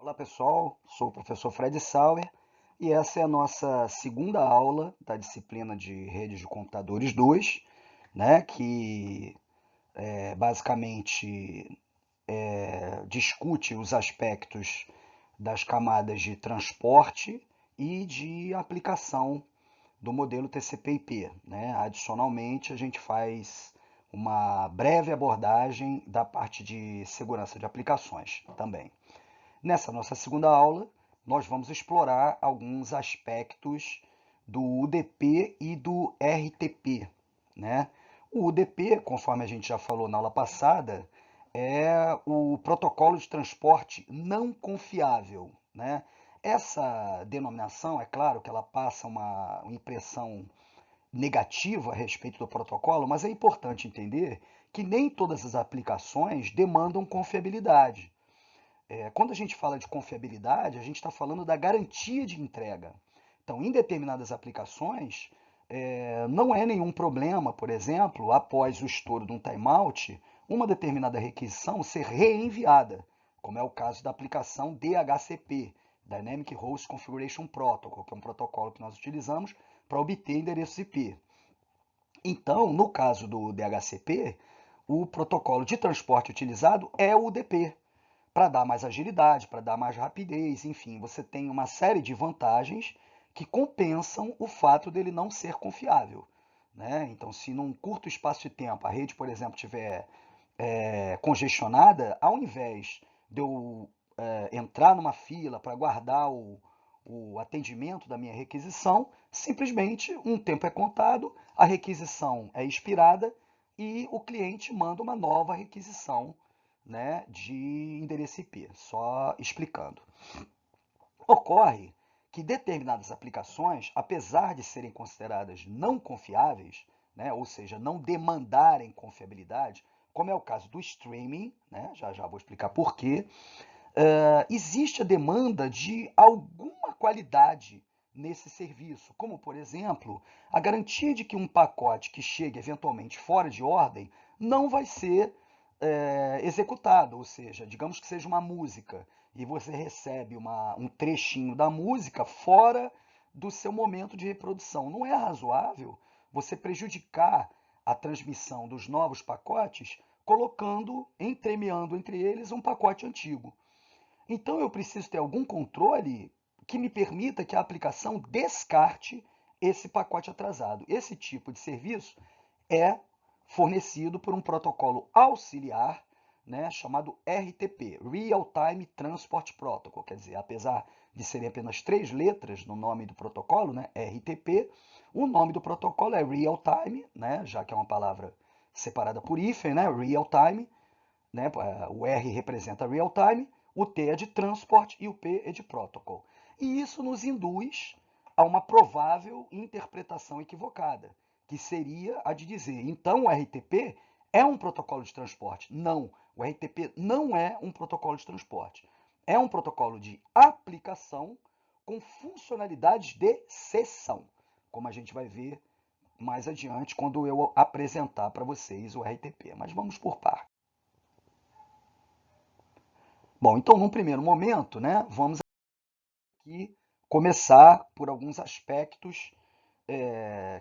Olá pessoal, sou o professor Fred Sauer e essa é a nossa segunda aula da disciplina de Redes de Computadores 2, né, que basicamente discute os aspectos das camadas de transporte e de aplicação do modelo TCP/IP, né? Adicionalmente, a gente faz uma breve abordagem da parte de segurança de aplicações também. Nessa nossa segunda aula, nós vamos explorar alguns aspectos do UDP e do RTP, né? O UDP, conforme a gente já falou na aula passada, é o protocolo de transporte não confiável, né? Essa denominação, é claro que ela passa uma impressão negativa a respeito do protocolo, mas é importante entender que nem todas as aplicações demandam confiabilidade. Quando a gente fala de confiabilidade, a gente está falando da garantia de entrega. Então, em determinadas aplicações, não é nenhum problema, por exemplo, após o estouro de um timeout, uma determinada requisição ser reenviada, como é o caso da aplicação DHCP, Dynamic Host Configuration Protocol, que é um protocolo que nós utilizamos para obter endereços IP. Então, no caso do DHCP, o protocolo de transporte utilizado é o UDP, para dar mais agilidade, para dar mais rapidez, enfim, você tem uma série de vantagens que compensam o fato dele não ser confiável, né? Então, se num curto espaço de tempo a rede, por exemplo, estiver congestionada, ao invés de eu entrar numa fila para aguardar o atendimento da minha requisição, simplesmente um tempo é contado, a requisição é expirada e o cliente manda uma nova requisição, né, de endereço IP, só explicando. Ocorre que determinadas aplicações, apesar de serem consideradas não confiáveis, né, ou seja, não demandarem confiabilidade, como é o caso do streaming, né, já já vou explicar por quê, existe a demanda de alguma qualidade nesse serviço, como, por exemplo, a garantia de que um pacote que chegue eventualmente fora de ordem não vai ser executado, ou seja, digamos que seja uma música e você recebe um trechinho da música fora do seu momento de reprodução. Não é razoável você prejudicar a transmissão dos novos pacotes colocando, entremeando entre eles um pacote antigo. Então eu preciso ter algum controle que me permita que a aplicação descarte esse pacote atrasado. Esse tipo de serviço é fornecido por um protocolo auxiliar, né, chamado RTP, Real Time Transport Protocol. Quer dizer, apesar de serem apenas 3 letras no nome do protocolo, né, RTP, o nome do protocolo é Real Time, né, já que é uma palavra separada por hífen, né, Real Time, né? O R representa real time, o T é de transport e o P é de protocol. E isso nos induz a uma provável interpretação equivocada, que seria a de dizer, então o RTP é um protocolo de transporte. Não, o RTP não é um protocolo de transporte. É um protocolo de aplicação com funcionalidades de sessão, como a gente vai ver mais adiante quando eu apresentar para vocês o RTP. Mas vamos por partes. Bom, então, num primeiro momento, né, vamos aqui começar por alguns aspectos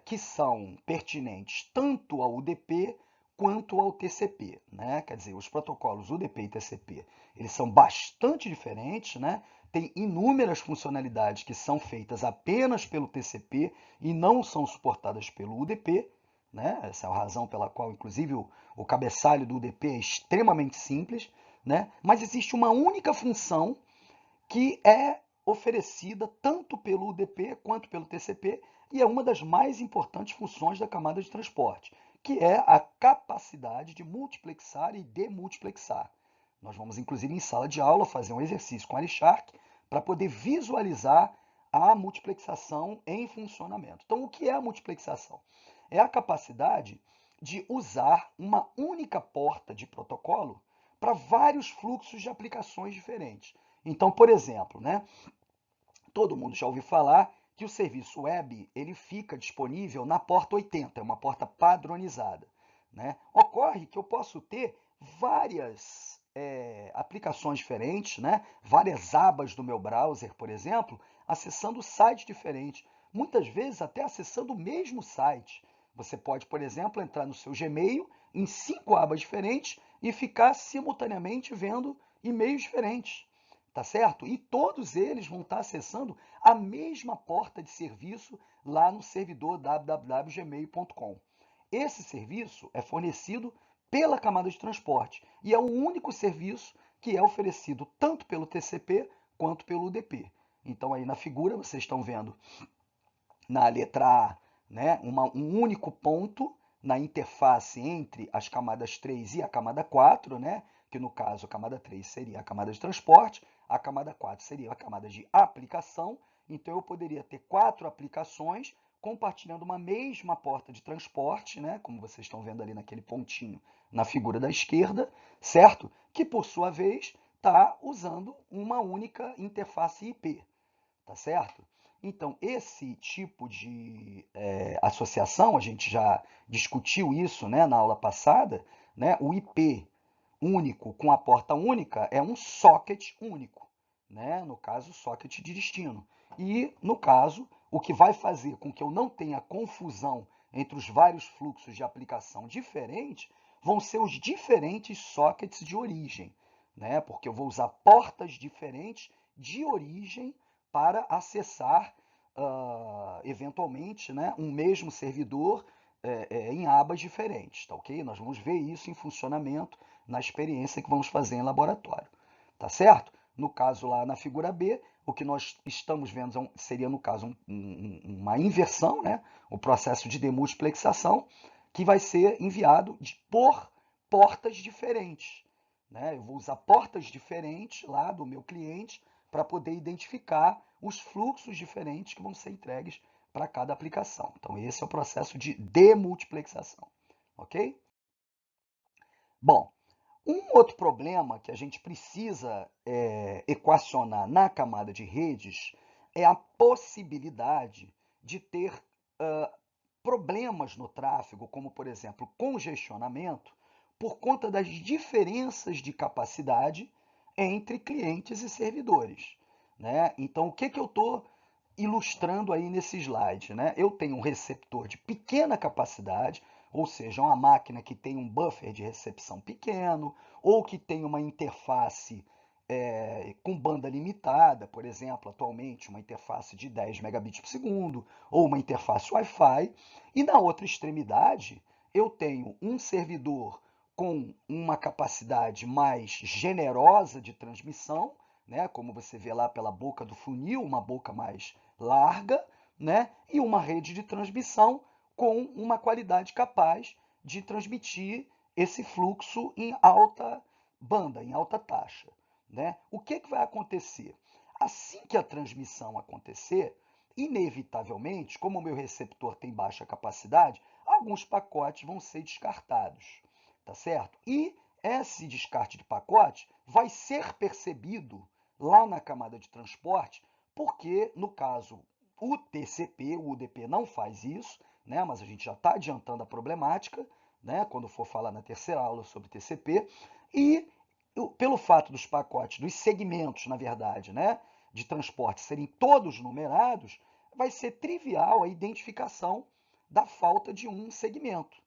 que são pertinentes tanto ao UDP quanto ao TCP, né? Quer dizer, os protocolos UDP e TCP, eles são bastante diferentes, né? Tem inúmeras funcionalidades que são feitas apenas pelo TCP e não são suportadas pelo UDP, né? Essa é a razão pela qual, inclusive, o cabeçalho do UDP é extremamente simples, né? Mas existe uma única função que é oferecida tanto pelo UDP quanto pelo TCP e é uma das mais importantes funções da camada de transporte, que é a capacidade de multiplexar e demultiplexar. Nós vamos, inclusive, em sala de aula, fazer um exercício com a Arishark para poder visualizar a multiplexação em funcionamento. Então, o que é a multiplexação? É a capacidade de usar uma única porta de protocolo para vários fluxos de aplicações diferentes. Então, por exemplo, né, todo mundo já ouviu falar que o serviço web ele fica disponível na porta 80, é uma porta padronizada, né? Ocorre que eu posso ter várias aplicações diferentes, né? Várias abas do meu browser, por exemplo, acessando sites diferentes. Muitas vezes até acessando o mesmo site. Você pode, por exemplo, entrar no seu Gmail em 5 abas diferentes e ficar simultaneamente vendo e-mails diferentes, tá certo? E todos eles vão estar acessando a mesma porta de serviço lá no servidor www.gmail.com. Esse serviço é fornecido pela camada de transporte e é o único serviço que é oferecido tanto pelo TCP quanto pelo UDP. Então aí na figura vocês estão vendo na letra A, né, um único ponto na interface entre as camadas 3 e a camada 4, né, que no caso a camada 3 seria a camada de transporte, a camada 4 seria a camada de aplicação. Então eu poderia ter 4 aplicações compartilhando uma mesma porta de transporte, né, como vocês estão vendo ali naquele pontinho na figura da esquerda, certo? Que por sua vez está usando uma única interface IP, tá certo? Então, esse tipo de associação, a gente já discutiu isso, né, na aula passada, né, o IP único com a porta única é um socket único, né, no caso, socket de destino. E, no caso, o que vai fazer com que eu não tenha confusão entre os vários fluxos de aplicação diferentes vão ser os diferentes sockets de origem, né, porque eu vou usar portas diferentes de origem para acessar eventualmente, né, um mesmo servidor em abas diferentes, tá ok? Nós vamos ver isso em funcionamento na experiência que vamos fazer em laboratório, tá certo? No caso lá na figura B, o que nós estamos vendo seria, no caso, uma inversão, né? O processo de demultiplexação, que vai ser enviado por portas diferentes, né? Eu vou usar portas diferentes lá do meu cliente para poder identificar os fluxos diferentes que vão ser entregues para cada aplicação. Então, esse é o processo de demultiplexação, ok? Bom, um outro problema que a gente precisa equacionar na camada de redes é a possibilidade de ter problemas no tráfego, como, por exemplo, congestionamento, por conta das diferenças de capacidade entre clientes e servidores, né? Então, o que eu estou ilustrando aí nesse slide, né? Eu tenho um receptor de pequena capacidade, ou seja, uma máquina que tem um buffer de recepção pequeno, ou que tem uma interface com banda limitada, por exemplo, atualmente uma interface de 10 megabits por segundo, ou uma interface Wi-Fi, e na outra extremidade eu tenho um servidor com uma capacidade mais generosa de transmissão, né, como você vê lá pela boca do funil, uma boca mais larga, né, e uma rede de transmissão com uma qualidade capaz de transmitir esse fluxo em alta banda, em alta taxa, né? O que vai acontecer? Assim que a transmissão acontecer, inevitavelmente, como o meu receptor tem baixa capacidade, alguns pacotes vão ser descartados, tá certo? E esse descarte de pacote vai ser percebido lá na camada de transporte, porque, no caso, o TCP, o UDP não faz isso, né? Mas a gente já está adiantando a problemática, né? Quando for falar na terceira aula sobre TCP, e pelo fato dos pacotes, dos segmentos, na verdade, né, de transporte serem todos numerados, vai ser trivial a identificação da falta de um segmento.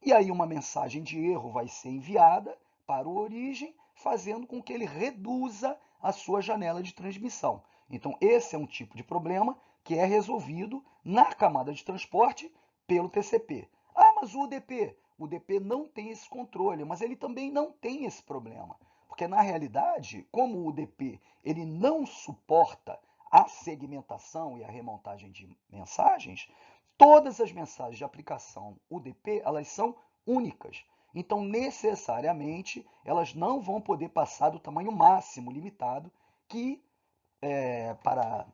E aí uma mensagem de erro vai ser enviada para o origem, fazendo com que ele reduza a sua janela de transmissão. Então, esse é um tipo de problema que é resolvido na camada de transporte pelo TCP. Ah, mas o UDP? O UDP não tem esse controle, mas ele também não tem esse problema. Porque, na realidade, como o UDP ele não suporta a segmentação e a remontagem de mensagens, todas as mensagens de aplicação UDP, elas são únicas. Então, necessariamente, elas não vão poder passar do tamanho máximo limitado que para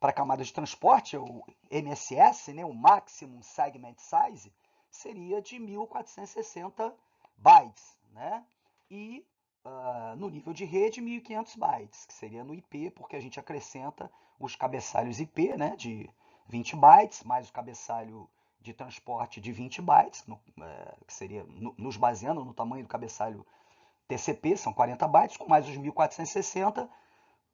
a camada de transporte, o MSS, né, o Maximum Segment Size, seria de 1460 bytes, né? E no nível de rede, 1500 bytes, que seria no IP, porque a gente acrescenta os cabeçalhos IP, né, de 20 bytes, mais o cabeçalho de transporte de 20 bytes, que seria nos baseando no tamanho do cabeçalho TCP, são 40 bytes, com mais os 1460,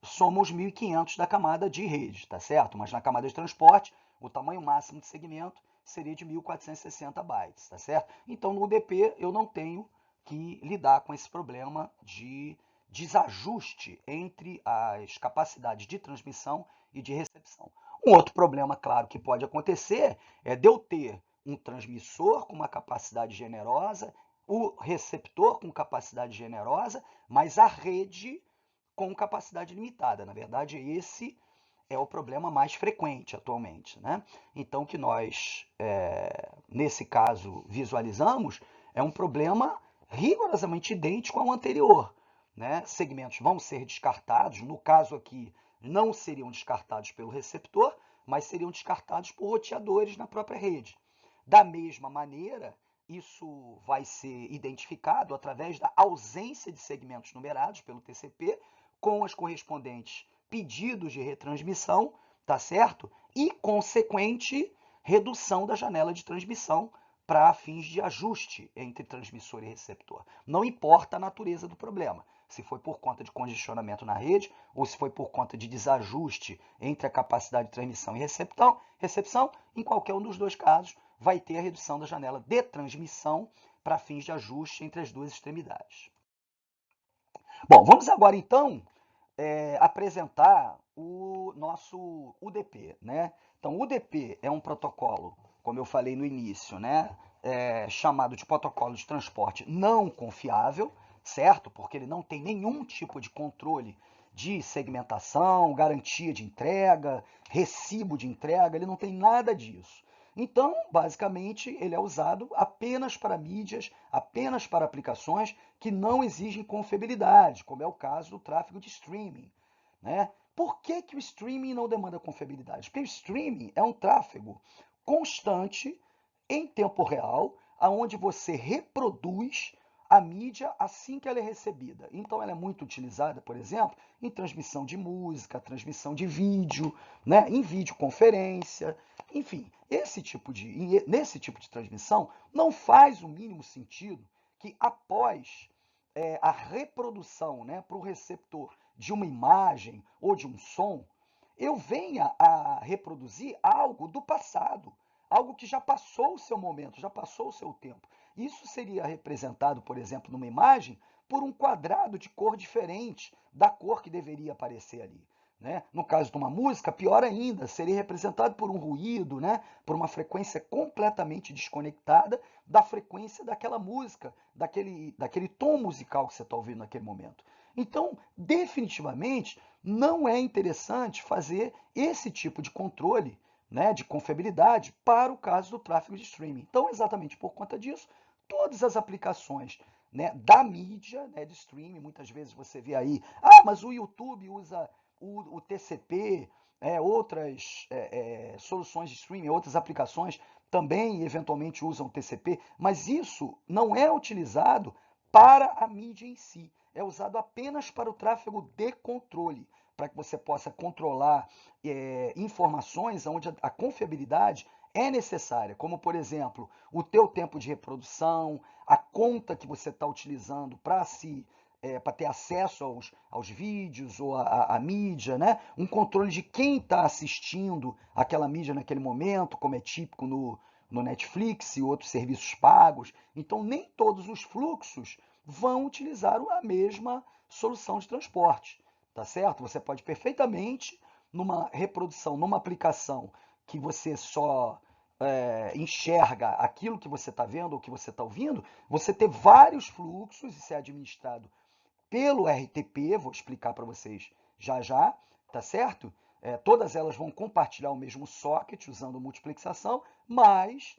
soma os 1500 da camada de rede, tá certo? Mas na camada de transporte, o tamanho máximo de segmento seria de 1460 bytes, tá certo? Então, no UDP, eu não tenho que lidar com esse problema de desajuste entre as capacidades de transmissão e de recepção. Um outro problema, claro, que pode acontecer é de eu ter um transmissor com uma capacidade generosa, o receptor com capacidade generosa, mas a rede com capacidade limitada. Na verdade, esse é o problema mais frequente atualmente, né? Então, o que nós, nesse caso, visualizamos é um problema rigorosamente idêntico ao anterior, né? Segmentos vão ser descartados, no caso aqui, não seriam descartados pelo receptor, mas seriam descartados por roteadores na própria rede. Da mesma maneira, isso vai ser identificado através da ausência de segmentos numerados pelo TCP, com as correspondentes pedidos de retransmissão, tá certo? E consequente redução da janela de transmissão para fins de ajuste entre transmissor e receptor. Não importa a natureza do problema, se foi por conta de congestionamento na rede ou se foi por conta de desajuste entre a capacidade de transmissão e recepção, em qualquer um dos dois casos, vai ter a redução da janela de transmissão para fins de ajuste entre as duas extremidades. Bom, vamos agora então apresentar o nosso UDP, né? Então, o UDP é um protocolo, como eu falei no início, né? Chamado de protocolo de transporte não confiável, certo? Porque ele não tem nenhum tipo de controle de segmentação, garantia de entrega, recibo de entrega, ele não tem nada disso. Então, basicamente, ele é usado apenas para mídias, apenas para aplicações que não exigem confiabilidade, como é o caso do tráfego de streaming, né? Por que o streaming não demanda confiabilidade? Porque o streaming é um tráfego constante, em tempo real, aonde você reproduz a mídia assim que ela é recebida. Então, ela é muito utilizada, por exemplo, em transmissão de música, transmissão de vídeo, né? Em videoconferência, enfim. Nesse tipo de transmissão, não faz o mínimo sentido que após a reprodução, né, para o receptor de uma imagem ou de um som, eu venha a reproduzir algo do passado, algo que já passou o seu momento, já passou o seu tempo. Isso seria representado, por exemplo, numa imagem, por um quadrado de cor diferente da cor que deveria aparecer ali. Né? No caso de uma música, pior ainda, seria representado por um ruído, né? Por uma frequência completamente desconectada da frequência daquela música, daquele tom musical que você está ouvindo naquele momento. Então, definitivamente, não é interessante fazer esse tipo de controle, né, de confiabilidade para o caso do tráfego de streaming. Então, exatamente por conta disso, todas as aplicações, né, da mídia, né, de streaming, muitas vezes você vê aí, mas o YouTube usa o TCP, outras soluções de streaming, outras aplicações também eventualmente usam o TCP, mas isso não é utilizado para a mídia em si, é usado apenas para o tráfego de controle, para que você possa controlar informações onde a confiabilidade é necessária, como por exemplo, o teu tempo de reprodução, a conta que você está utilizando para ter acesso aos vídeos ou à mídia, né? Um controle de quem está assistindo aquela mídia naquele momento, como é típico no Netflix e outros serviços pagos. Então, nem todos os fluxos vão utilizar a mesma solução de transporte, tá certo? Você pode perfeitamente, numa reprodução, numa aplicação que você só enxerga aquilo que você está vendo ou que você está ouvindo, você ter vários fluxos e ser administrado pelo RTP, vou explicar para vocês já já, tá certo? Todas elas vão compartilhar o mesmo socket usando multiplexação, mas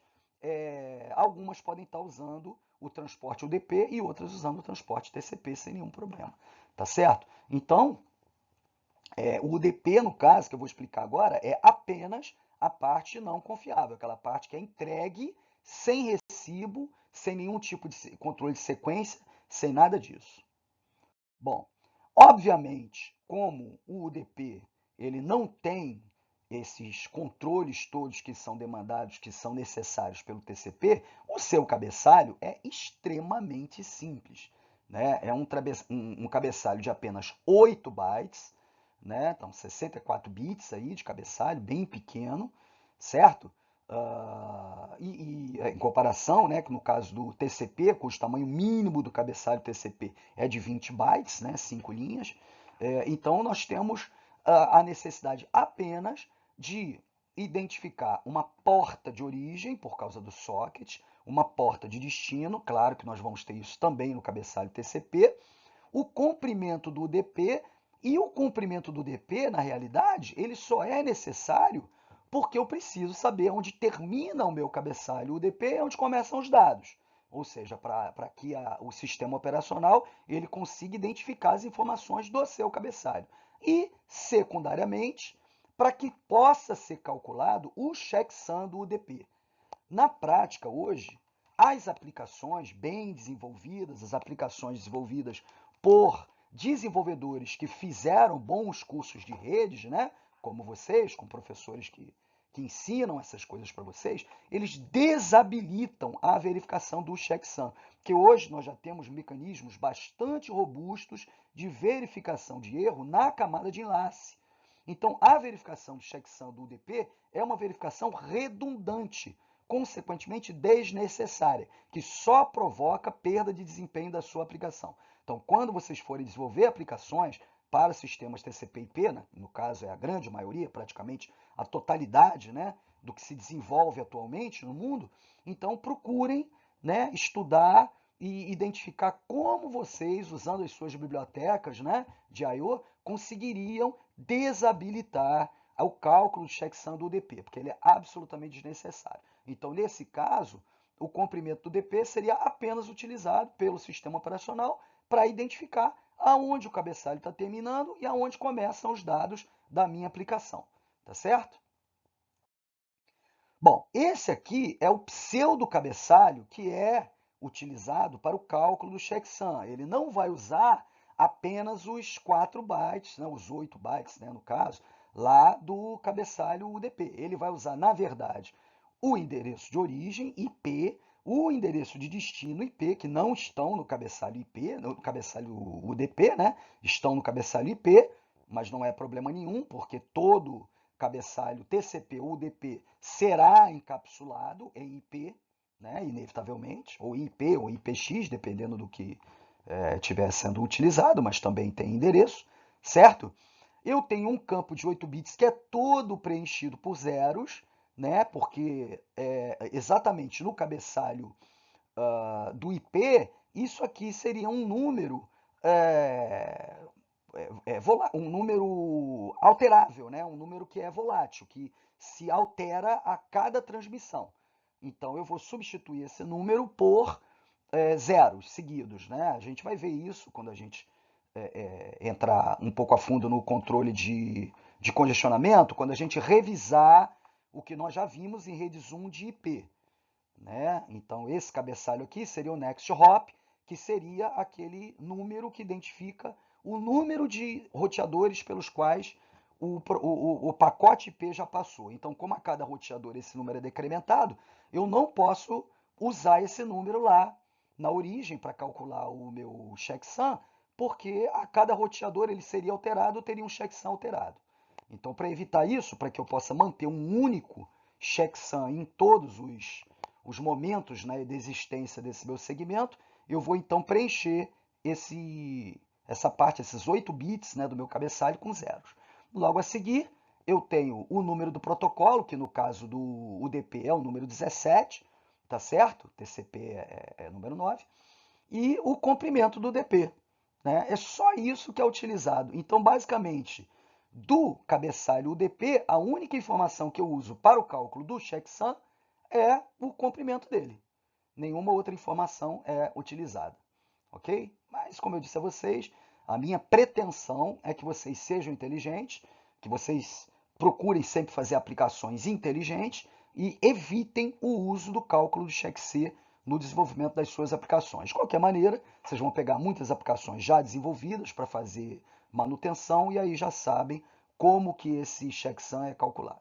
algumas podem estar usando o transporte UDP e outras usando o transporte TCP sem nenhum problema, tá certo? Então, o UDP, no caso, que eu vou explicar agora, é apenas a parte não confiável, aquela parte que é entregue sem recibo, sem nenhum tipo de controle de sequência, sem nada disso. Bom, obviamente, como o UDP ele não tem esses controles todos que são demandados, que são necessários pelo TCP, o seu cabeçalho é extremamente simples, né? É um cabeçalho de apenas 8 bytes, né? Então 64 bits aí de cabeçalho, bem pequeno, certo? Em comparação, né, que no caso do TCP, cujo tamanho mínimo do cabeçalho TCP é de 20 bytes, né, 5 linhas, então nós temos a necessidade apenas de identificar uma porta de origem, por causa do socket, uma porta de destino, claro que nós vamos ter isso também no cabeçalho TCP, o comprimento do UDP, e o comprimento do UDP, na realidade, ele só é necessário porque eu preciso saber onde termina o meu cabeçalho UDP e onde começam os dados. Ou seja, para que o sistema operacional ele consiga identificar as informações do seu cabeçalho. E, secundariamente, para que possa ser calculado o checksum do UDP. Na prática, hoje, as aplicações bem desenvolvidas, as aplicações desenvolvidas por desenvolvedores que fizeram bons cursos de redes, né? Como vocês, com professores que ensinam essas coisas para vocês, eles desabilitam a verificação do checksum, que hoje nós já temos mecanismos bastante robustos de verificação de erro na camada de enlace. Então, a verificação do checksum do UDP é uma verificação redundante, consequentemente desnecessária, que só provoca perda de desempenho da sua aplicação. Então, quando vocês forem desenvolver aplicações para sistemas TCP/IP, né, no caso é a grande maioria, praticamente a totalidade, né, do que se desenvolve atualmente no mundo, então procurem, né, estudar e identificar como vocês, usando as suas bibliotecas, né, de I/O, conseguiriam desabilitar o cálculo do checksum do UDP, porque ele é absolutamente desnecessário. Então, nesse caso, o comprimento do DP seria apenas utilizado pelo sistema operacional para identificar aonde o cabeçalho está terminando e aonde começam os dados da minha aplicação. Tá certo? Bom, esse aqui é o pseudo cabeçalho que é utilizado para o cálculo do checksum. Ele não vai usar apenas os 4 bytes, né, os 8 bytes, né, no caso, lá do cabeçalho UDP. Ele vai usar, na verdade, o endereço de origem, IP, o endereço de destino, IP, que não estão no cabeçalho IP, no cabeçalho UDP, né? Estão no cabeçalho IP, mas não é problema nenhum, porque todo cabeçalho TCP ou UDP será encapsulado em IP, né, inevitavelmente, ou IP ou IPX, dependendo do que estiver sendo utilizado, mas também tem endereço, certo? Eu tenho um campo de 8 bits que é todo preenchido por zeros, né, porque exatamente no cabeçalho do IP, isso aqui seria um número é, um número alterável, né? Um número que é volátil, que se altera a cada transmissão. Então eu vou substituir esse número por zeros seguidos, né? A gente vai ver isso quando a gente entrar um pouco a fundo no controle de congestionamento, quando a gente revisar o que nós já vimos em rede Zoom de IP. Né? Então, esse cabeçalho aqui seria o next hop, que seria aquele número que identifica o número de roteadores pelos quais o pacote IP já passou. Então, como a cada roteador esse número é decrementado, eu não posso usar esse número lá na origem para calcular o meu checksum, porque a cada roteador ele seria alterado, teria um checksum alterado. Então, para evitar isso, para que eu possa manter um único checksum em todos os momentos, né, de existência desse meu segmento, eu vou então preencher essa parte, esses 8 bits, né, do meu cabeçalho com zeros. Logo a seguir, eu tenho o número do protocolo, que no caso do UDP é o número 17, tá certo? TCP é número 9, e o comprimento do UDP. Né? É só isso que é utilizado. Então, basicamente, do cabeçalho UDP, a única informação que eu uso para o cálculo do checksum é o comprimento dele. Nenhuma outra informação é utilizada, ok? Mas, como eu disse a vocês, a minha pretensão é que vocês sejam inteligentes, que vocês procurem sempre fazer aplicações inteligentes e evitem o uso do cálculo do check-C no desenvolvimento das suas aplicações. De qualquer maneira, vocês vão pegar muitas aplicações já desenvolvidas para fazer manutenção e aí já sabem como que esse checksum é calculado.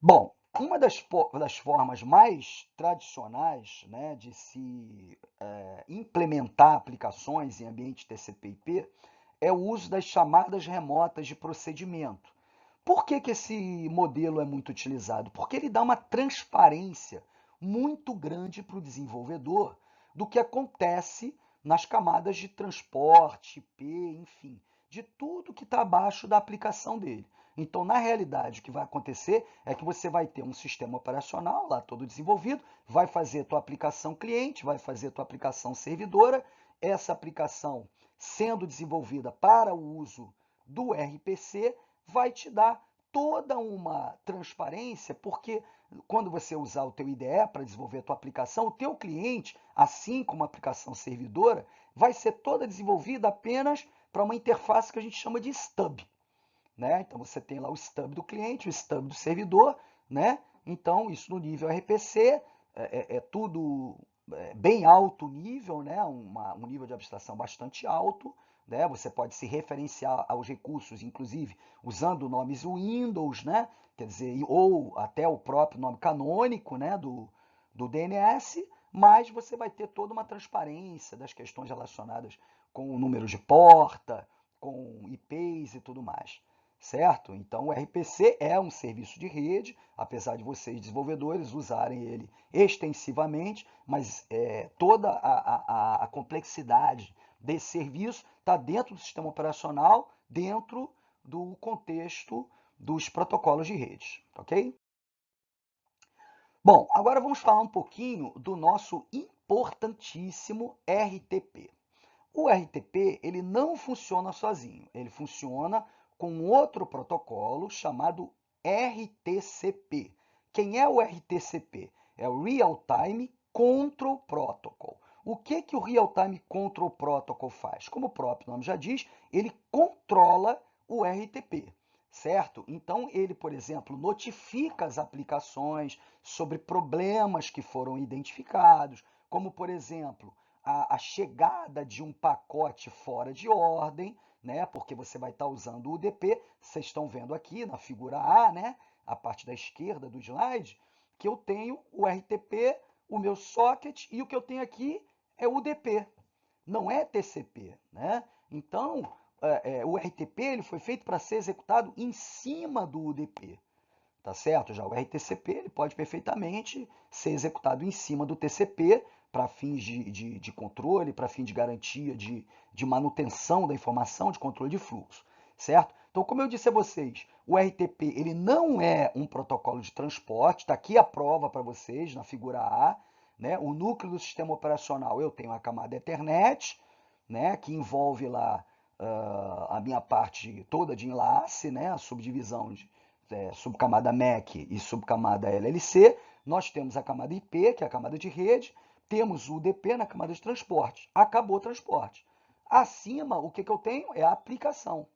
Bom, Uma das formas mais tradicionais, né, de se implementar aplicações em ambiente TCP/IP é o uso das chamadas remotas de procedimento. Por que que esse modelo é muito utilizado? Porque ele dá uma transparência muito grande para o desenvolvedor do que acontece nas camadas de transporte, IP, enfim, de tudo que está abaixo da aplicação dele. Então, na realidade, o que vai acontecer é que você vai ter um sistema operacional lá todo desenvolvido, vai fazer a tua aplicação cliente, vai fazer a tua aplicação servidora, essa aplicação sendo desenvolvida para o uso do RPC, vai te dar toda uma transparência, porque quando você usar o teu IDE para desenvolver a tua aplicação, o teu cliente, assim como a aplicação servidora, vai ser toda desenvolvida apenas para uma interface que a gente chama de stub. Né? Então você tem lá o stub do cliente, o stub do servidor, né? Então isso no nível RPC é tudo bem alto nível, né? Um nível de abstração bastante alto, né? Você pode se referenciar aos recursos, inclusive usando nomes Windows, né? Quer dizer, ou até o próprio nome canônico, né? Do DNS, mas você vai ter toda uma transparência das questões relacionadas com o número de porta, com IPs e tudo mais. Certo? Então, o RPC é um serviço de rede, apesar de vocês, desenvolvedores, usarem ele extensivamente, mas toda a complexidade desse serviço está dentro do sistema operacional, dentro do contexto dos protocolos de rede, ok? Bom, agora vamos falar um pouquinho do nosso importantíssimo RTP. O RTP ele não funciona sozinho, ele funciona com outro protocolo chamado RTCP. Quem é o RTCP? É o Real Time Control Protocol. O que o Real Time Control Protocol faz? Como o próprio nome já diz, ele controla o RTP, certo? Então ele, por exemplo, notifica as aplicações sobre problemas que foram identificados, como por exemplo, a chegada de um pacote fora de ordem, né? Porque você vai estar usando o UDP. Vocês estão vendo aqui na figura A, né? A parte da esquerda do slide, que eu tenho o RTP, o meu socket, e o que eu tenho aqui é o UDP, não é TCP, né? Então, o RTP ele foi feito para ser executado em cima do UDP. Tá certo? Já o RTCP ele pode perfeitamente ser executado em cima do TCP para fins de controle, para fins de garantia de manutenção da informação, de controle de fluxo, certo? Então, como eu disse a vocês, o RTP ele não é um protocolo de transporte, está aqui a prova para vocês na figura A, né? O núcleo do sistema operacional eu tenho a camada Ethernet, né? Que envolve lá a minha parte toda de enlace, né? A subdivisão de subcamada MAC e subcamada LLC, nós temos a camada IP, que é a camada de rede, temos o UDP na camada de transporte. Acabou o transporte. Acima, o que eu tenho é a aplicação.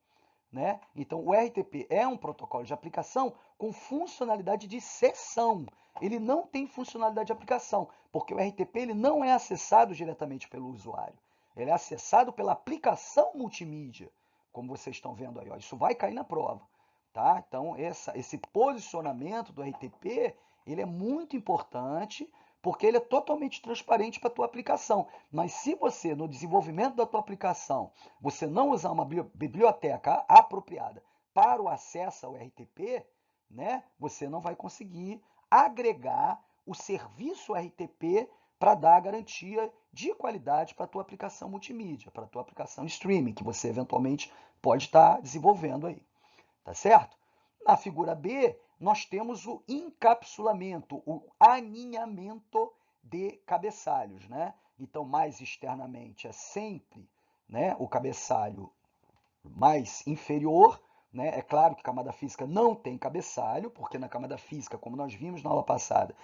Né? Então, o RTP é um protocolo de aplicação com funcionalidade de sessão. Ele não tem funcionalidade de aplicação, porque o RTP ele não é acessado diretamente pelo usuário. Ele é acessado pela aplicação multimídia, como vocês estão vendo aí. Ó. Isso vai cair na prova. Tá? Então, esse posicionamento do RTP ele é muito importante porque ele é totalmente transparente para a tua aplicação. Mas se você, no desenvolvimento da tua aplicação, você não usar uma biblioteca apropriada para o acesso ao RTP, né, você não vai conseguir agregar o serviço RTP para dar a garantia de qualidade para a tua aplicação multimídia, para a tua aplicação streaming, que você eventualmente pode estar desenvolvendo aí. Tá certo? Na figura B, nós temos o encapsulamento, o aninhamento de cabeçalhos, né? Então, mais externamente é sempre, né, o cabeçalho mais inferior, né? É claro que camada física não tem cabeçalho, porque na camada física, como nós vimos na aula passada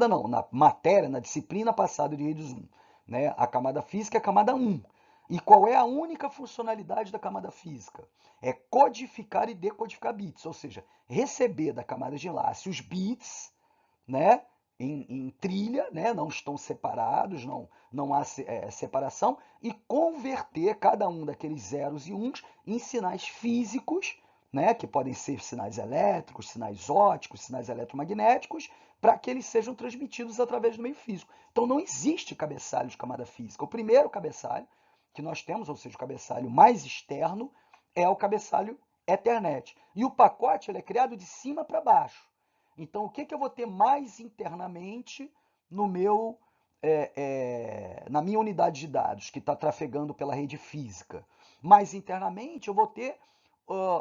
não, na matéria, na disciplina passada de redes 1, né? A camada física é a camada 1. E qual é a única funcionalidade da camada física? É codificar e decodificar bits, ou seja, receber da camada de enlace os bits, né, em trilha, né, não estão separados, não há separação, e converter cada um daqueles zeros e uns em sinais físicos, né, que podem ser sinais elétricos, sinais ópticos, sinais eletromagnéticos, para que eles sejam transmitidos através do meio físico. Então não existe cabeçalho de camada física. O primeiro cabeçalho que nós temos, ou seja, o cabeçalho mais externo, é o cabeçalho Ethernet. E o pacote ele é criado de cima para baixo. Então o que, que eu vou ter mais internamente no meu, na minha unidade de dados, que está trafegando pela rede física? Mais internamente eu vou ter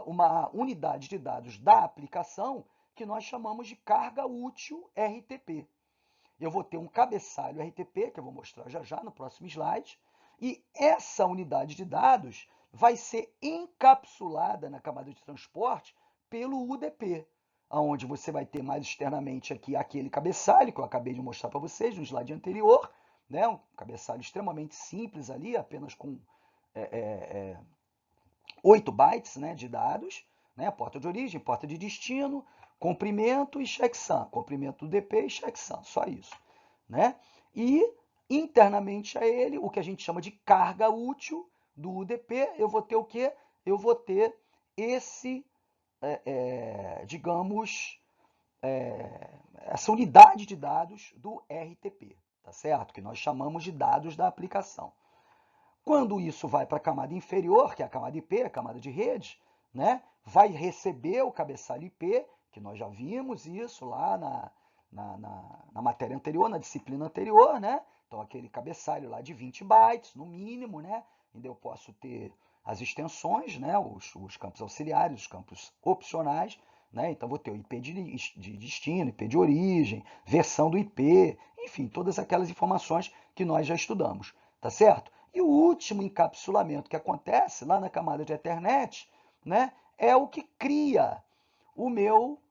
uma unidade de dados da aplicação que nós chamamos de carga útil RTP. Eu vou ter um cabeçalho RTP, que eu vou mostrar já já no próximo slide, e essa unidade de dados vai ser encapsulada na camada de transporte pelo UDP, onde você vai ter mais externamente aqui aquele cabeçalho que eu acabei de mostrar para vocês no slide anterior, né? Um cabeçalho extremamente simples ali, apenas com 8 bytes, né, de dados, né, porta de origem, porta de destino, comprimento e checksum, comprimento do DP e checksum, só isso, né? E internamente a ele, o que a gente chama de carga útil do UDP, eu vou ter o quê? Eu vou ter esse, digamos, essa unidade de dados do RTP, tá certo? Que nós chamamos de dados da aplicação. Quando isso vai para a camada inferior, que é a camada IP, a camada de rede, né, vai receber o cabeçalho IP, que nós já vimos isso lá na matéria anterior, na disciplina anterior, né? Então, aquele cabeçalho lá de 20 bytes, no mínimo, né? Ainda eu posso ter as extensões, né? Os campos auxiliares, os campos opcionais, né? Então, vou ter o IP de destino, IP de origem, versão do IP, enfim, todas aquelas informações que nós já estudamos, tá certo? E o último encapsulamento que acontece lá na camada de Ethernet, né, é o que cria o meu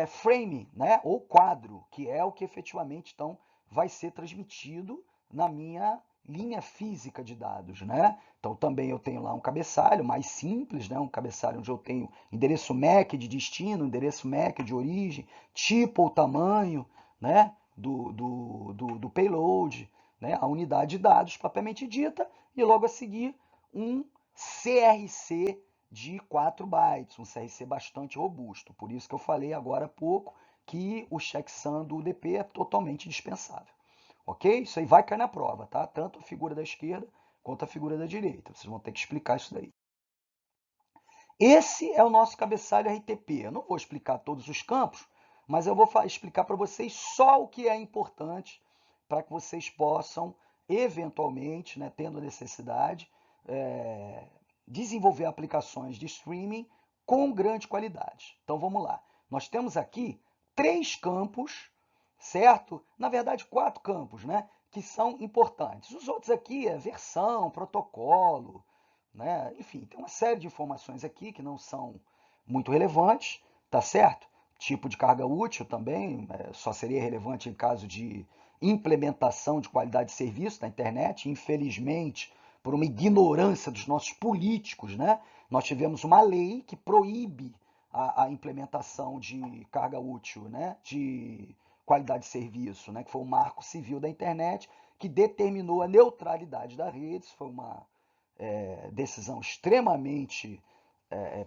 frame, né, ou quadro, que é o que efetivamente então vai ser transmitido na minha linha física de dados, né? Então também eu tenho lá um cabeçalho mais simples, né? Um cabeçalho onde eu tenho endereço MAC de destino, endereço MAC de origem, tipo ou tamanho, né? Do payload, né? A unidade de dados propriamente dita, e logo a seguir um CRC de 4 bytes, um CRC bastante robusto. Por isso que eu falei agora há pouco que o checksum do UDP é totalmente dispensável. Ok? Isso aí vai cair na prova, tá? Tanto a figura da esquerda quanto a figura da direita. Vocês vão ter que explicar isso daí. Esse é o nosso cabeçalho RTP. Eu não vou explicar todos os campos, mas eu vou explicar para vocês só o que é importante para que vocês possam, eventualmente, né, tendo necessidade, desenvolver aplicações de streaming com grande qualidade. Então vamos lá. Nós temos aqui 3 campos, certo? Na verdade, 4 campos, né? Que são importantes. Os outros aqui é versão, protocolo, né? Enfim, tem uma série de informações aqui que não são muito relevantes, tá certo? Tipo de carga útil também, só seria relevante em caso de implementação de qualidade de serviço na internet. Infelizmente, por uma ignorância dos nossos políticos, né? Nós tivemos uma lei que proíbe a implementação de carga útil, né? De qualidade de serviço, né? Que foi o Marco Civil da Internet, que determinou a neutralidade da rede. Isso foi uma decisão extremamente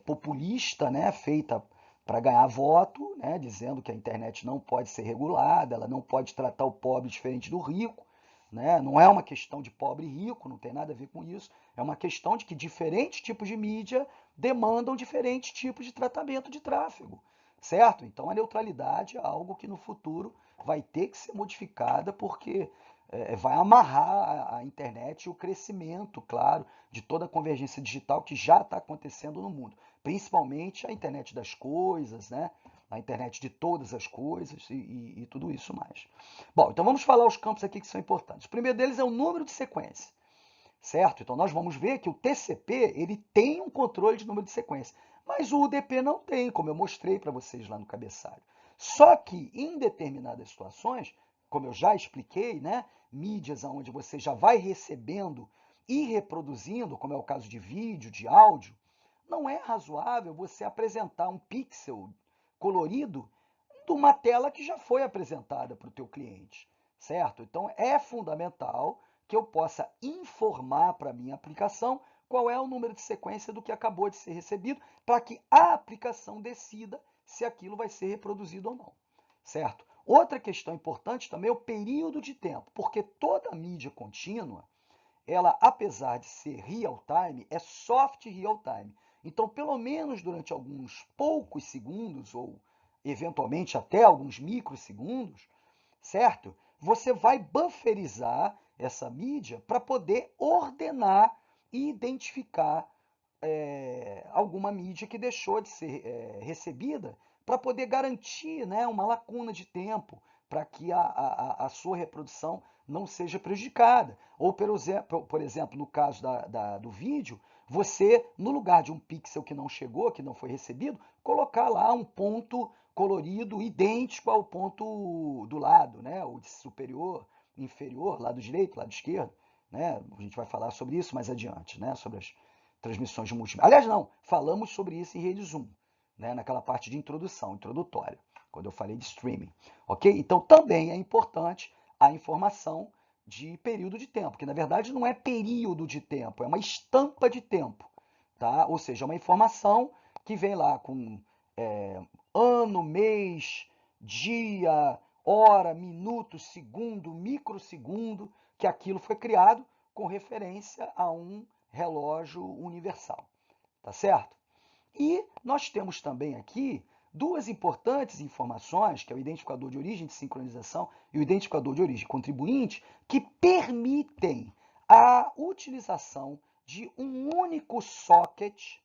populista, né? Feita para ganhar voto, né? Dizendo que a internet não pode ser regulada, ela não pode tratar o pobre diferente do rico. Né? Não é uma questão de pobre e rico, não tem nada a ver com isso. É uma questão de que diferentes tipos de mídia demandam diferentes tipos de tratamento de tráfego, certo? Então a neutralidade é algo que no futuro vai ter que ser modificada porque vai amarrar a internet e o crescimento, claro, de toda a convergência digital que já está acontecendo no mundo, principalmente a internet das coisas, né? A internet de todas as coisas e tudo isso mais. Bom, então vamos falar os campos aqui que são importantes. O primeiro deles é o número de sequência, certo? Então nós vamos ver que o TCP ele tem um controle de número de sequência, mas o UDP não tem, como eu mostrei para vocês lá no cabeçalho. Só que em determinadas situações, como eu já expliquei, né, mídias onde você já vai recebendo e reproduzindo, como é o caso de vídeo, de áudio, não é razoável você apresentar um pixel colorido de uma tela que já foi apresentada para o teu cliente, certo? Então é fundamental que eu possa informar para a minha aplicação qual é o número de sequência do que acabou de ser recebido, para que a aplicação decida se aquilo vai ser reproduzido ou não, certo? Outra questão importante também é o período de tempo, porque toda mídia contínua, ela, apesar de ser real time, é soft real time. Então, pelo menos durante alguns poucos segundos, ou eventualmente até alguns microsegundos, certo? Você vai bufferizar essa mídia para poder ordenar e identificar alguma mídia que deixou de ser recebida, para poder garantir, né, uma lacuna de tempo para que a sua reprodução não seja prejudicada. Ou, por exemplo, no caso do vídeo, você, no lugar de um pixel que não chegou, que não foi recebido, colocar lá um ponto colorido idêntico ao ponto do lado, né, o de superior, inferior, lado direito, lado esquerdo. Né? A gente vai falar sobre isso mais adiante, né, sobre as transmissões de multimídia. Aliás, não, falamos sobre isso em rede Zoom, né, naquela parte de introdução, introdutória, quando eu falei de streaming. Ok? Então, também é importante a informação de período de tempo, que na verdade não é período de tempo, é uma estampa de tempo. Tá? Ou seja, é uma informação que vem lá com ano, mês, dia, hora, minuto, segundo, microsegundo, que aquilo foi criado com referência a um relógio universal, tá certo? E nós temos também aqui duas importantes informações, que é o identificador de origem de sincronização e o identificador de origem contribuinte, que permitem a utilização de um único socket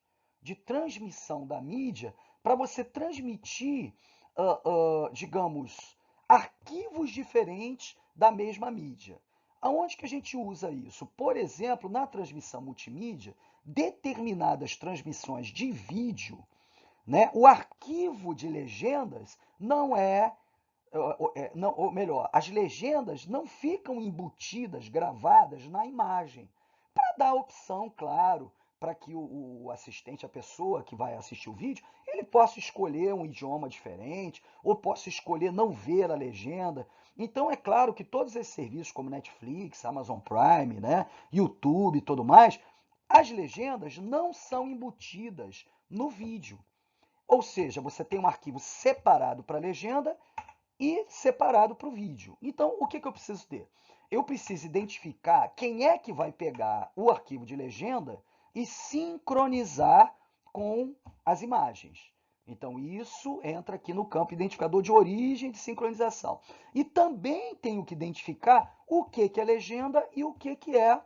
de transmissão da mídia para você transmitir, digamos, arquivos diferentes da mesma mídia. Aonde que a gente usa isso? Por exemplo, na transmissão multimídia, determinadas transmissões de vídeo, né, o arquivo de legendas não ou melhor, as legendas não ficam embutidas, gravadas na imagem, para dar a opção, claro, para que o assistente, a pessoa que vai assistir o vídeo, ele possa escolher um idioma diferente, ou possa escolher não ver a legenda. Então, é claro que todos esses serviços, como Netflix, Amazon Prime, né, YouTube e tudo mais, as legendas não são embutidas no vídeo. Ou seja, você tem um arquivo separado para a legenda e separado para o vídeo. Então, o que eu preciso ter? Eu preciso identificar quem é que vai pegar o arquivo de legenda e sincronizar com as imagens. Então, isso entra aqui no campo identificador de origem de sincronização. E também tenho que identificar o que é legenda e o que é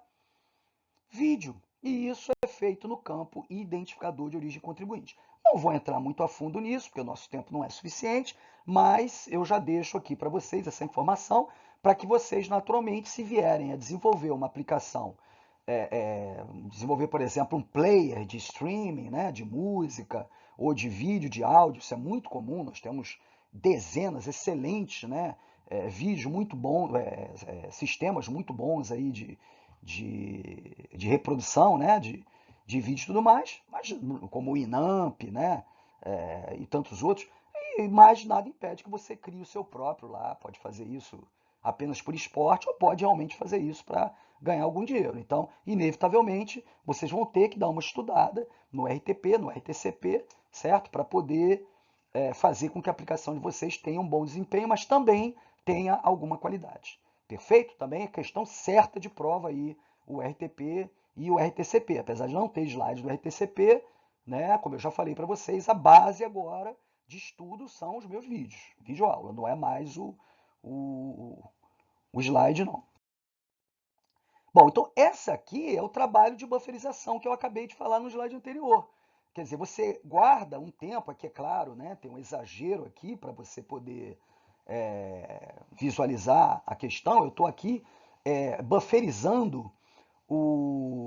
vídeo. E isso é feito no campo identificador de origem contribuinte. Não vou entrar muito a fundo nisso, porque o nosso tempo não é suficiente, mas eu já deixo aqui para vocês essa informação para que vocês, naturalmente, se vierem a desenvolver uma aplicação, desenvolver, por exemplo, um player de streaming, né, de música ou de vídeo, de áudio, isso é muito comum, nós temos dezenas excelentes, né, vídeos muito bons, sistemas muito bons aí de reprodução, né, de vídeo e tudo mais, mas, como o Inamp, né, e tantos outros, e mais nada impede que você crie o seu próprio lá, pode fazer isso apenas por esporte ou pode realmente fazer isso para ganhar algum dinheiro. Então, inevitavelmente, vocês vão ter que dar uma estudada no RTP, no RTCP, certo? Para poder fazer com que a aplicação de vocês tenha um bom desempenho, mas também tenha alguma qualidade. Perfeito? Também é questão certa de prova aí o RTP e o RTCP. Apesar de não ter slides do RTCP, né, como eu já falei para vocês, a base agora de estudo são os meus vídeos, videoaula, não é mais o, o slide, não. Bom, então essa aqui é o trabalho de bufferização que eu acabei de falar no slide anterior. Quer dizer, você guarda um tempo, aqui é claro, né, tem um exagero aqui para você poder visualizar a questão. Eu estou aqui bufferizando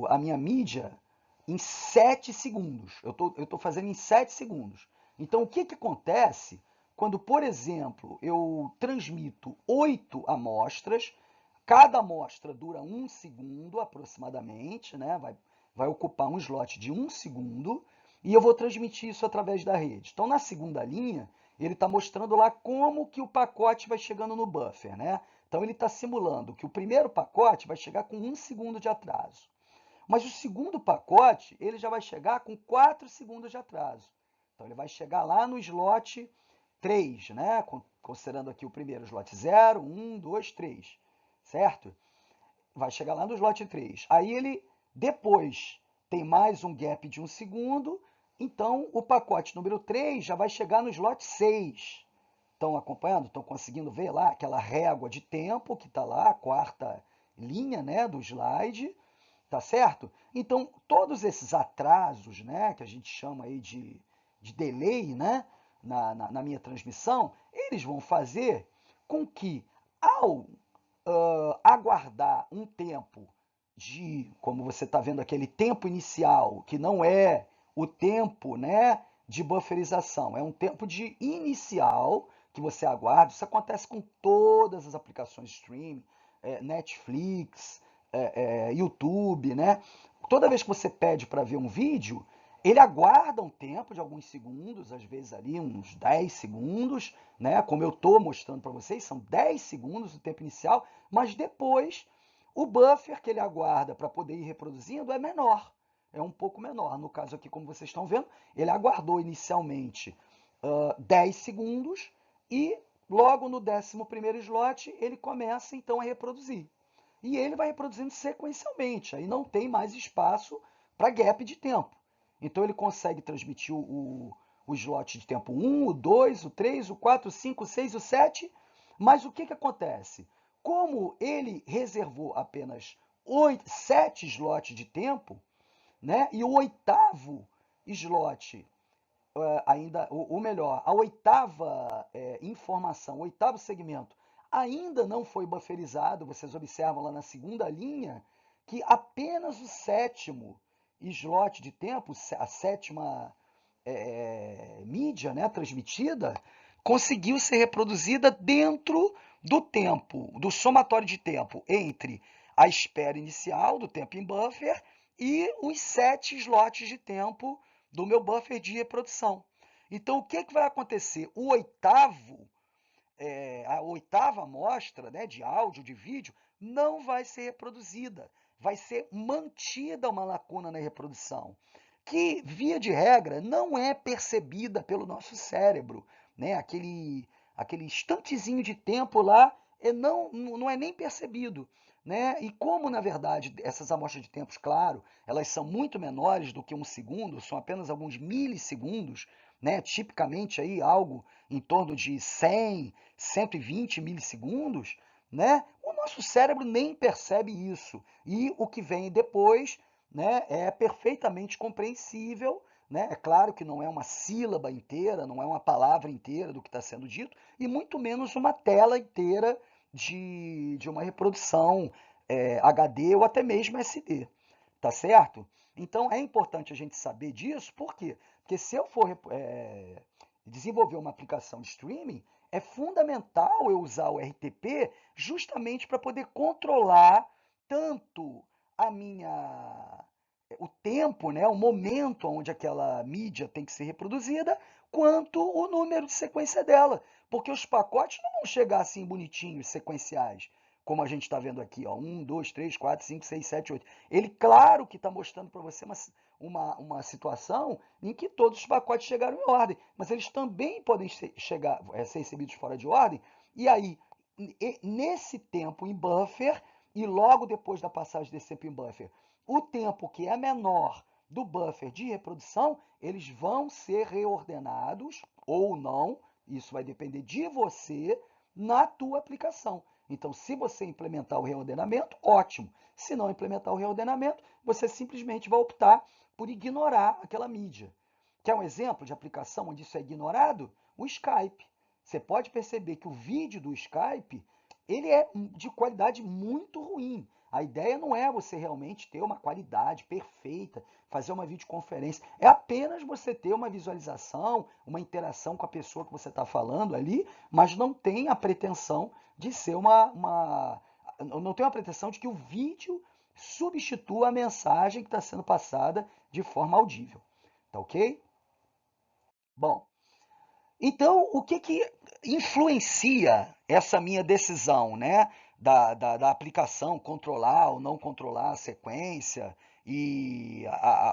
a minha mídia em 7 segundos. Eu tô fazendo em 7 segundos. Então, o que acontece quando, por exemplo, eu transmito 8 amostras, cada amostra dura 1 segundo aproximadamente, né? Vai ocupar um slot de 1 segundo, e eu vou transmitir isso através da rede. Então, na segunda linha, ele está mostrando lá como que o pacote vai chegando no buffer, né? Então, ele está simulando que o primeiro pacote vai chegar com 1 segundo de atraso. Mas o segundo pacote, ele já vai chegar com 4 segundos de atraso. Então, ele vai chegar lá no slot 3, né? Considerando aqui o primeiro slot 0, 1, 2, 3, certo? Vai chegar lá no slot 3. Aí ele, depois, tem mais um gap de 1 segundo, então o pacote número 3 já vai chegar no slot 6. Estão acompanhando? Estão conseguindo ver lá aquela régua de tempo que está lá, a quarta linha, né, do slide, tá certo? Então, todos esses atrasos, né, que a gente chama aí de delay, né, na minha transmissão, eles vão fazer com que, ao aguardar um tempo como você está vendo, aquele tempo inicial, que não é o tempo, né, de bufferização, é um tempo de inicial que você aguarda. Isso acontece com todas as aplicações de streaming, Netflix, YouTube, né? Toda vez que você pede para ver um vídeo, ele aguarda um tempo de alguns segundos, às vezes ali uns 10 segundos, né? Como eu estou mostrando para vocês, são 10 segundos o tempo inicial, mas depois o buffer que ele aguarda para poder ir reproduzindo é menor, é um pouco menor. No caso aqui, como vocês estão vendo, ele aguardou inicialmente 10 segundos e logo no 11º slot ele começa então a reproduzir. E ele vai reproduzindo sequencialmente, aí não tem mais espaço para gap de tempo. Então ele consegue transmitir o slot de tempo 1, o 2, o 3, o 4, o 5, o 6, o 7, mas o que acontece? Como ele reservou apenas 7 slots de tempo, né, e o oitavo slot, ainda, o melhor, a oitava informação, o oitavo segmento, ainda não foi bufferizado. Vocês observam lá na segunda linha que apenas o sétimo slot de tempo, a sétima mídia, né, transmitida, conseguiu ser reproduzida dentro do tempo, do somatório de tempo entre a espera inicial do tempo em buffer e os 7 slots de tempo do meu buffer de reprodução. Então, o que vai acontecer? A oitava amostra, né, de áudio, de vídeo, não vai ser reproduzida. Vai ser mantida uma lacuna na reprodução, que, via de regra, não é percebida pelo nosso cérebro. Né? Aquele instantezinho de tempo lá não é nem percebido. Né? E como, na verdade, essas amostras de tempos, claro, elas são muito menores do que 1 segundo, são apenas alguns milissegundos, né? Tipicamente aí algo em torno de 100, 120 milissegundos, né? O nosso cérebro nem percebe isso. E o que vem depois, né, é perfeitamente compreensível. Né? É claro que não é uma sílaba inteira, não é uma palavra inteira do que está sendo dito, e muito menos uma tela inteira de uma reprodução HD ou até mesmo SD. Tá certo? Então é importante a gente saber disso, por quê? Porque se eu for desenvolver uma aplicação de streaming, é fundamental eu usar o RTP justamente para poder controlar tanto o tempo, né, o momento onde aquela mídia tem que ser reproduzida, quanto o número de sequência dela. Porque os pacotes não vão chegar assim bonitinhos, sequenciais, como a gente está vendo aqui, ó, 1, 2, 3, 4, 5, 6, 7, 8. Ele, claro que está mostrando para você uma situação em que todos os pacotes chegaram em ordem, mas eles também podem ser recebidos fora de ordem, e aí, nesse tempo em buffer, e logo depois da passagem desse tempo em buffer, o tempo que é menor do buffer de reprodução, eles vão ser reordenados ou não, isso vai depender de você na tua aplicação. Então, se você implementar o reordenamento, ótimo. Se não implementar o reordenamento, você simplesmente vai optar por ignorar aquela mídia. Quer um exemplo de aplicação onde isso é ignorado? O Skype. Você pode perceber que o vídeo do Skype ele é de qualidade muito ruim. A ideia não é você realmente ter uma qualidade perfeita, fazer uma videoconferência. É apenas você ter uma visualização, uma interação com a pessoa que você está falando ali, mas não tem a pretensão de ser não tem a pretensão de que o vídeo substitua a mensagem que está sendo passada de forma audível. Tá ok? Bom, então, o que influencia essa minha decisão, né, da aplicação controlar ou não controlar a sequência e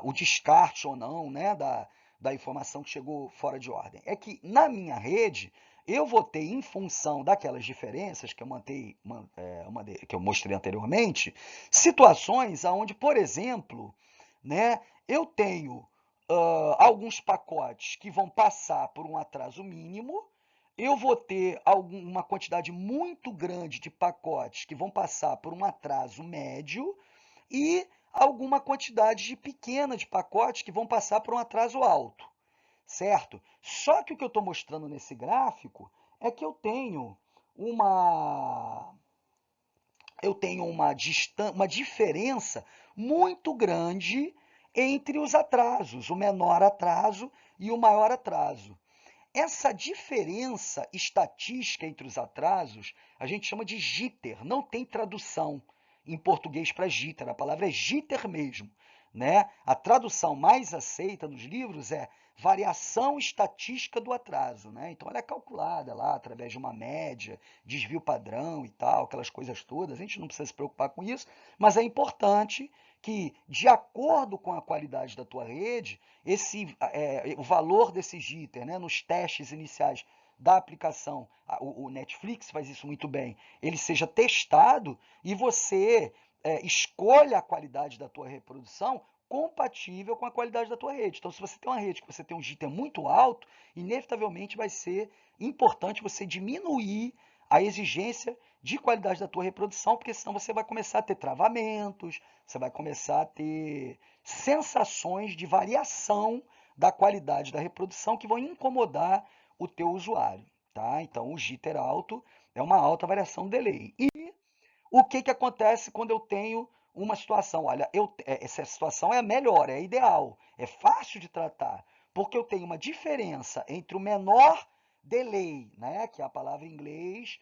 o descarte ou não, né, da informação que chegou fora de ordem. É que na minha rede eu vou ter, em função daquelas diferenças que que eu mostrei anteriormente, situações onde, por exemplo, né, eu tenho alguns pacotes que vão passar por um atraso mínimo, eu vou ter uma quantidade muito grande de pacotes que vão passar por um atraso médio e alguma quantidade pequena de pacotes que vão passar por um atraso alto, certo? Só que o que eu estou mostrando nesse gráfico é que uma, eu tenho uma diferença muito grande entre os atrasos, o menor atraso e o maior atraso. Essa diferença estatística entre os atrasos, a gente chama de jitter, não tem tradução em português para jitter, a palavra é jitter mesmo, né? A tradução mais aceita nos livros é variação estatística do atraso, né? Então ela é calculada lá através de uma média, desvio padrão e tal, aquelas coisas todas. A gente não precisa se preocupar com isso, mas é importante que, de acordo com a qualidade da tua rede, o valor desse jitter, né, nos testes iniciais da aplicação, o Netflix faz isso muito bem, ele seja testado e você escolha a qualidade da tua reprodução compatível com a qualidade da tua rede. Então, se você tem uma rede que você tem um jitter muito alto, inevitavelmente vai ser importante você diminuir a exigência de qualidade da tua reprodução, porque senão você vai começar a ter travamentos, você vai começar a ter sensações de variação da qualidade da reprodução que vão incomodar o teu usuário, tá? Então, o jitter alto é uma alta variação de delay. E o que que acontece quando eu tenho uma situação? Olha, essa situação é a melhor, é a ideal, é fácil de tratar, porque eu tenho uma diferença entre o menor delay, né, que é a palavra em inglês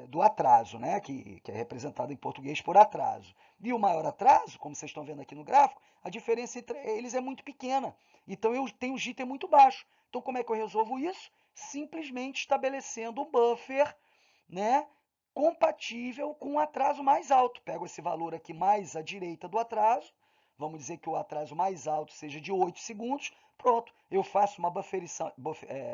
do atraso, né, que é representado em português por atraso, e o maior atraso, como vocês estão vendo aqui no gráfico, a diferença entre eles é muito pequena. Então eu tenho um jitter muito baixo. Então como é que eu resolvo isso? Simplesmente estabelecendo um buffer, né, compatível com um atraso mais alto. Pego esse valor aqui mais à direita do atraso, vamos dizer que o atraso mais alto seja de 8 segundos, pronto, eu faço uma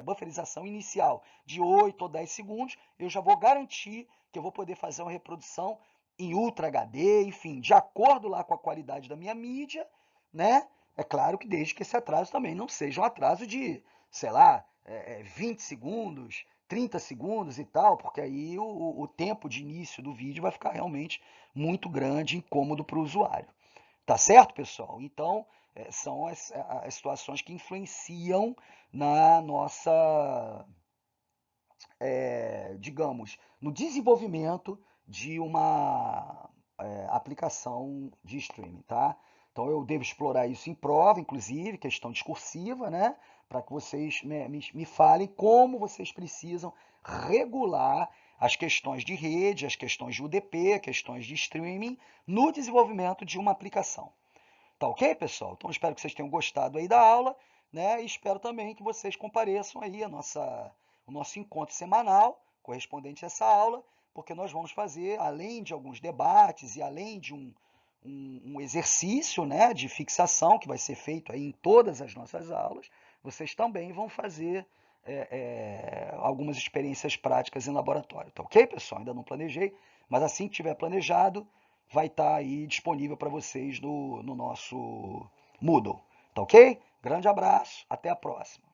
bufferização inicial de 8 ou 10 segundos, eu já vou garantir que eu vou poder fazer uma reprodução em Ultra HD, enfim, de acordo lá com a qualidade da minha mídia, né? É claro que desde que esse atraso também não seja um atraso de, sei lá, 20 segundos, 30 segundos e tal, porque aí o tempo de início do vídeo vai ficar realmente muito grande e incômodo para o usuário. Tá certo, pessoal? Então, são as situações que influenciam na nossa, digamos, no desenvolvimento de uma aplicação de streaming, tá? Então eu devo explorar isso em prova, inclusive, questão discursiva, né? Para que vocês me falem como vocês precisam regular as questões de rede, as questões de UDP, questões de streaming no desenvolvimento de uma aplicação. Tá ok, pessoal? Então espero que vocês tenham gostado aí da aula, né? E espero também que vocês compareçam aí o nosso encontro semanal correspondente a essa aula, porque nós vamos fazer, além de alguns debates e além de um exercício, né, de fixação que vai ser feito aí em todas as nossas aulas, vocês também vão fazer algumas experiências práticas em laboratório. Tá ok, pessoal? Ainda não planejei, mas assim que tiver planejado, vai estar aí disponível para vocês no nosso Moodle. Tá ok? Grande abraço, até a próxima.